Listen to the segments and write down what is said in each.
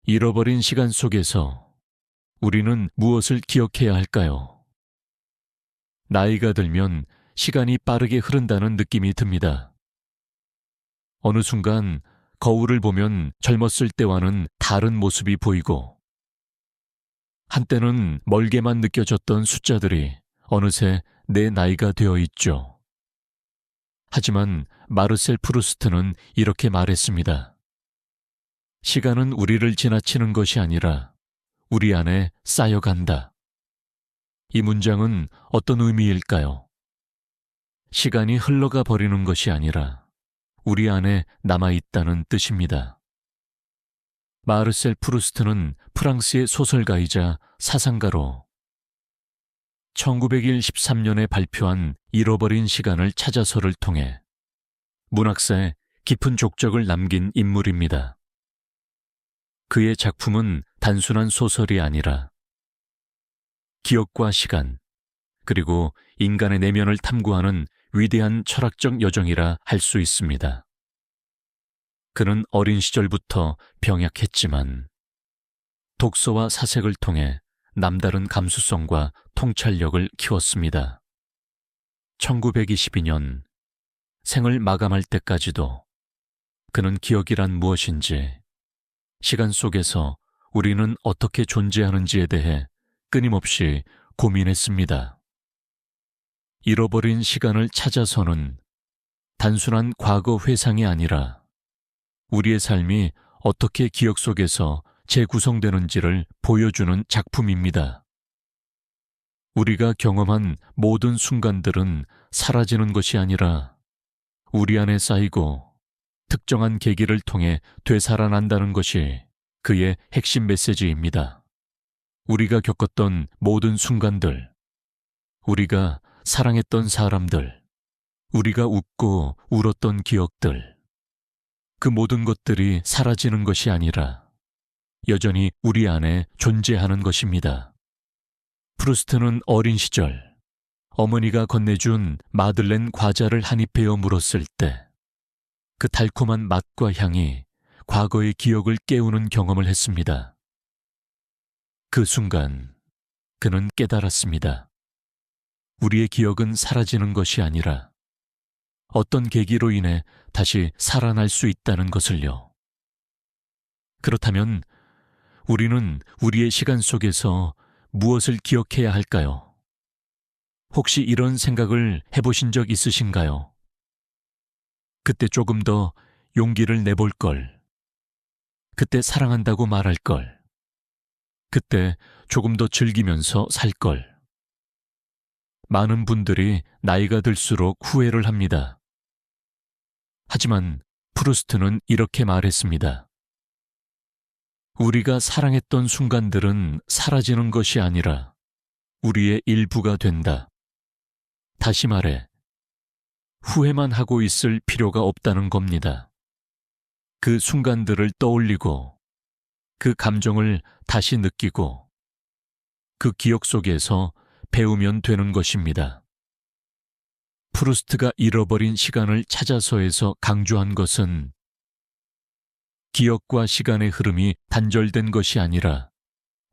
잃어버린 시간 속에서 우리는 무엇을 기억해야 할까요? 나이가 들면 시간이 빠르게 흐른다는 느낌이 듭니다. 어느 순간 거울을 보면 젊었을 때와는 다른 모습이 보이고, 한때는 멀게만 느껴졌던 숫자들이 어느새 내 나이가 되어 있죠. 하지만 마르셀 프루스트는 이렇게 말했습니다. 시간은 우리를 지나치는 것이 아니라 우리 안에 쌓여간다. 이 문장은 어떤 의미일까요? 시간이 흘러가 버리는 것이 아니라 우리 안에 남아있다는 뜻입니다. 마르셀 프루스트는 프랑스의 소설가이자 사상가로 1913년에 발표한 잃어버린 시간을 찾아서를 통해 문학사에 깊은 족적을 남긴 인물입니다. 그의 작품은 단순한 소설이 아니라 기억과 시간, 그리고 인간의 내면을 탐구하는 위대한 철학적 여정이라 할 수 있습니다. 그는 어린 시절부터 병약했지만 독서와 사색을 통해 남다른 감수성과 통찰력을 키웠습니다. 1922년 생을 마감할 때까지도 그는 기억이란 무엇인지, 시간 속에서 우리는 어떻게 존재하는지에 대해 끊임없이 고민했습니다. 잃어버린 시간을 찾아서는 단순한 과거 회상이 아니라 우리의 삶이 어떻게 기억 속에서 재구성되는지를 보여주는 작품입니다. 우리가 경험한 모든 순간들은 사라지는 것이 아니라 우리 안에 쌓이고 특정한 계기를 통해 되살아난다는 것이 그의 핵심 메시지입니다. 우리가 겪었던 모든 순간들, 우리가 사랑했던 사람들, 우리가 웃고 울었던 기억들, 그 모든 것들이 사라지는 것이 아니라 여전히 우리 안에 존재하는 것입니다. 프루스트는 어린 시절 어머니가 건네준 마들렌 과자를 한 입 베어 물었을 때 그 달콤한 맛과 향이 과거의 기억을 깨우는 경험을 했습니다. 그 순간 그는 깨달았습니다. 우리의 기억은 사라지는 것이 아니라 어떤 계기로 인해 다시 살아날 수 있다는 것을요. 그렇다면 우리는 우리의 시간 속에서 무엇을 기억해야 할까요? 혹시 이런 생각을 해보신 적 있으신가요? 그때 조금 더 용기를 내볼 걸. 그때 사랑한다고 말할 걸. 그때 조금 더 즐기면서 살 걸. 많은 분들이 나이가 들수록 후회를 합니다. 하지만 프루스트는 이렇게 말했습니다. 우리가 사랑했던 순간들은 사라지는 것이 아니라 우리의 일부가 된다. 다시 말해, 후회만 하고 있을 필요가 없다는 겁니다. 그 순간들을 떠올리고 그 감정을 다시 느끼고 그 기억 속에서 배우면 되는 것입니다. 프루스트가 잃어버린 시간을 찾아서에서 강조한 것은 기억과 시간의 흐름이 단절된 것이 아니라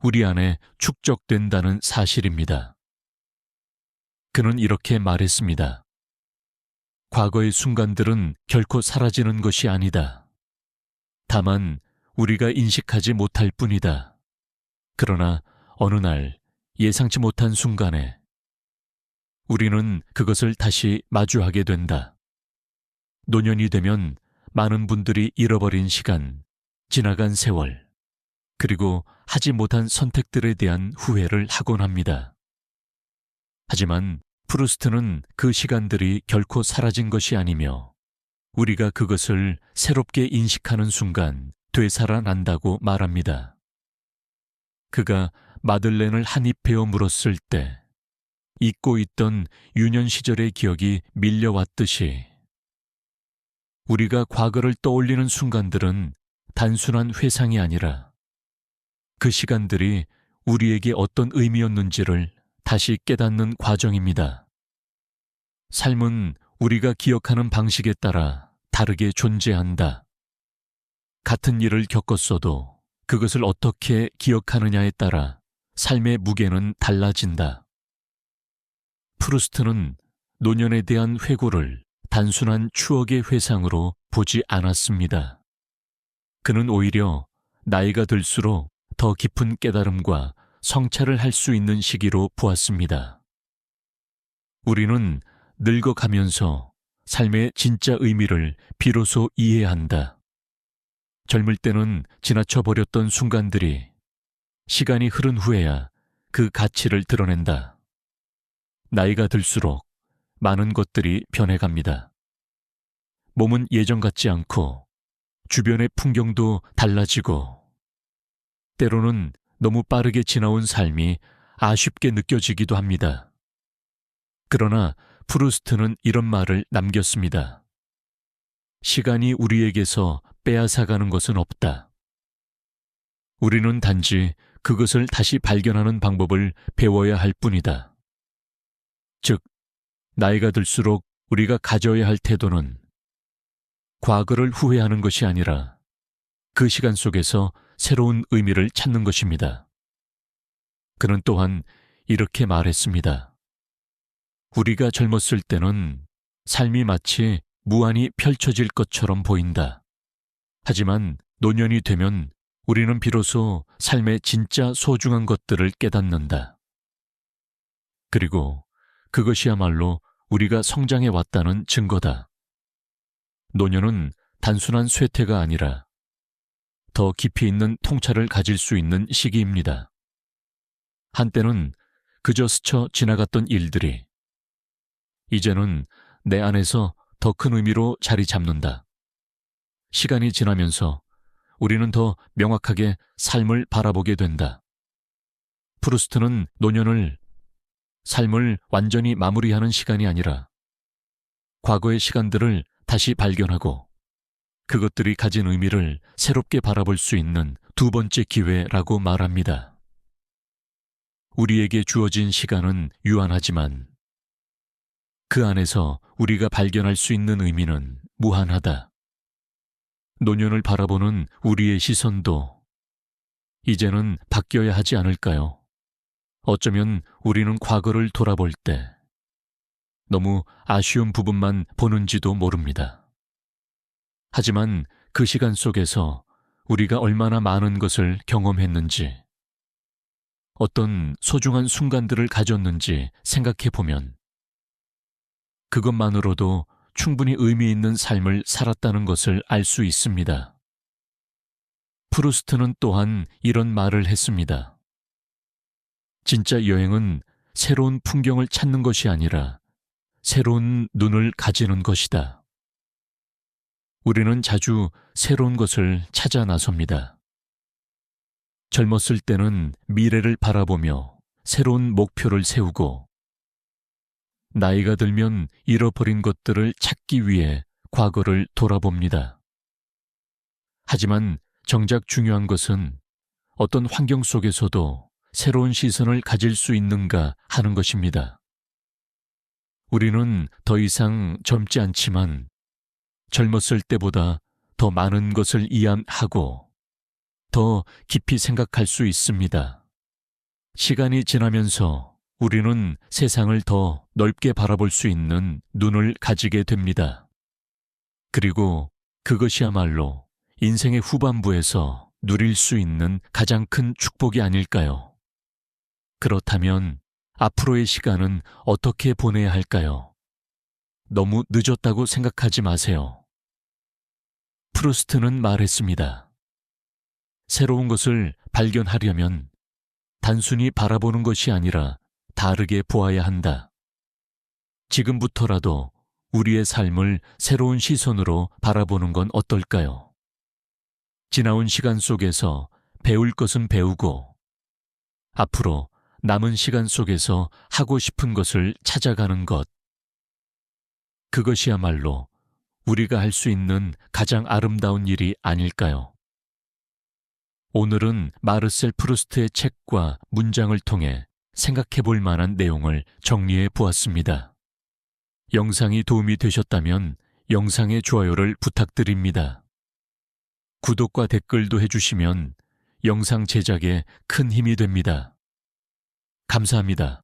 우리 안에 축적된다는 사실입니다. 그는 이렇게 말했습니다. 과거의 순간들은 결코 사라지는 것이 아니다. 다만 우리가 인식하지 못할 뿐이다. 그러나 어느 날 예상치 못한 순간에 우리는 그것을 다시 마주하게 된다. 노년이 되면 많은 분들이 잃어버린 시간, 지나간 세월, 그리고 하지 못한 선택들에 대한 후회를 하곤 합니다. 하지만 프루스트는 그 시간들이 결코 사라진 것이 아니며 우리가 그것을 새롭게 인식하는 순간 되살아난다고 말합니다. 그가 마들렌을 한 입 베어 물었을 때 잊고 있던 유년 시절의 기억이 밀려왔듯이 우리가 과거를 떠올리는 순간들은 단순한 회상이 아니라 그 시간들이 우리에게 어떤 의미였는지를 다시 깨닫는 과정입니다. 삶은 우리가 기억하는 방식에 따라 다르게 존재한다. 같은 일을 겪었어도 그것을 어떻게 기억하느냐에 따라 삶의 무게는 달라진다. 프루스트는 노년에 대한 회고를 단순한 추억의 회상으로 보지 않았습니다. 그는 오히려 나이가 들수록 더 깊은 깨달음과 성찰을 할 수 있는 시기로 보았습니다. 우리는 늙어가면서 삶의 진짜 의미를 비로소 이해한다. 젊을 때는 지나쳐버렸던 순간들이 시간이 흐른 후에야 그 가치를 드러낸다. 나이가 들수록 많은 것들이 변해갑니다. 몸은 예전 같지 않고 주변의 풍경도 달라지고 때로는 너무 빠르게 지나온 삶이 아쉽게 느껴지기도 합니다. 그러나 프루스트는 이런 말을 남겼습니다. 시간이 우리에게서 빼앗아가는 것은 없다. 우리는 단지 그것을 다시 발견하는 방법을 배워야 할 뿐이다. 즉, 나이가 들수록 우리가 가져야 할 태도는 과거를 후회하는 것이 아니라 그 시간 속에서 새로운 의미를 찾는 것입니다. 그는 또한 이렇게 말했습니다. 우리가 젊었을 때는 삶이 마치 무한히 펼쳐질 것처럼 보인다. 하지만 노년이 되면 우리는 비로소 삶의 진짜 소중한 것들을 깨닫는다. 그리고 그것이야말로 우리가 성장해 왔다는 증거다. 노년은 단순한 쇠퇴가 아니라 더 깊이 있는 통찰을 가질 수 있는 시기입니다. 한때는 그저 스쳐 지나갔던 일들이 이제는 내 안에서 더 큰 의미로 자리 잡는다. 시간이 지나면서 우리는 더 명확하게 삶을 바라보게 된다. 프루스트는 노년을 삶을 완전히 마무리하는 시간이 아니라 과거의 시간들을 다시 발견하고 그것들이 가진 의미를 새롭게 바라볼 수 있는 두 번째 기회라고 말합니다. 우리에게 주어진 시간은 유한하지만 그 안에서 우리가 발견할 수 있는 의미는 무한하다. 노년을 바라보는 우리의 시선도 이제는 바뀌어야 하지 않을까요? 어쩌면 우리는 과거를 돌아볼 때 너무 아쉬운 부분만 보는지도 모릅니다. 하지만 그 시간 속에서 우리가 얼마나 많은 것을 경험했는지, 어떤 소중한 순간들을 가졌는지 생각해 보면 그것만으로도 충분히 의미 있는 삶을 살았다는 것을 알 수 있습니다. 프루스트는 또한 이런 말을 했습니다. 진짜 여행은 새로운 풍경을 찾는 것이 아니라 새로운 눈을 가지는 것이다. 우리는 자주 새로운 것을 찾아 나섭니다. 젊었을 때는 미래를 바라보며 새로운 목표를 세우고 나이가 들면 잃어버린 것들을 찾기 위해 과거를 돌아봅니다. 하지만 정작 중요한 것은 어떤 환경 속에서도 새로운 시선을 가질 수 있는가 하는 것입니다. 우리는 더 이상 젊지 않지만 젊었을 때보다 더 많은 것을 이해하고 더 깊이 생각할 수 있습니다. 시간이 지나면서 우리는 세상을 더 넓게 바라볼 수 있는 눈을 가지게 됩니다. 그리고 그것이야말로 인생의 후반부에서 누릴 수 있는 가장 큰 축복이 아닐까요? 그렇다면 앞으로의 시간은 어떻게 보내야 할까요? 너무 늦었다고 생각하지 마세요. 프루스트는 말했습니다. 새로운 것을 발견하려면 단순히 바라보는 것이 아니라 다르게 보아야 한다. 지금부터라도 우리의 삶을 새로운 시선으로 바라보는 건 어떨까요? 지나온 시간 속에서 배울 것은 배우고 앞으로 남은 시간 속에서 하고 싶은 것을 찾아가는 것. 그것이야말로 우리가 할 수 있는 가장 아름다운 일이 아닐까요? 오늘은 마르셀 프루스트의 책과 문장을 통해 생각해 볼 만한 내용을 정리해 보았습니다. 영상이 도움이 되셨다면 영상의 좋아요를 부탁드립니다. 구독과 댓글도 해주시면 영상 제작에 큰 힘이 됩니다. 감사합니다.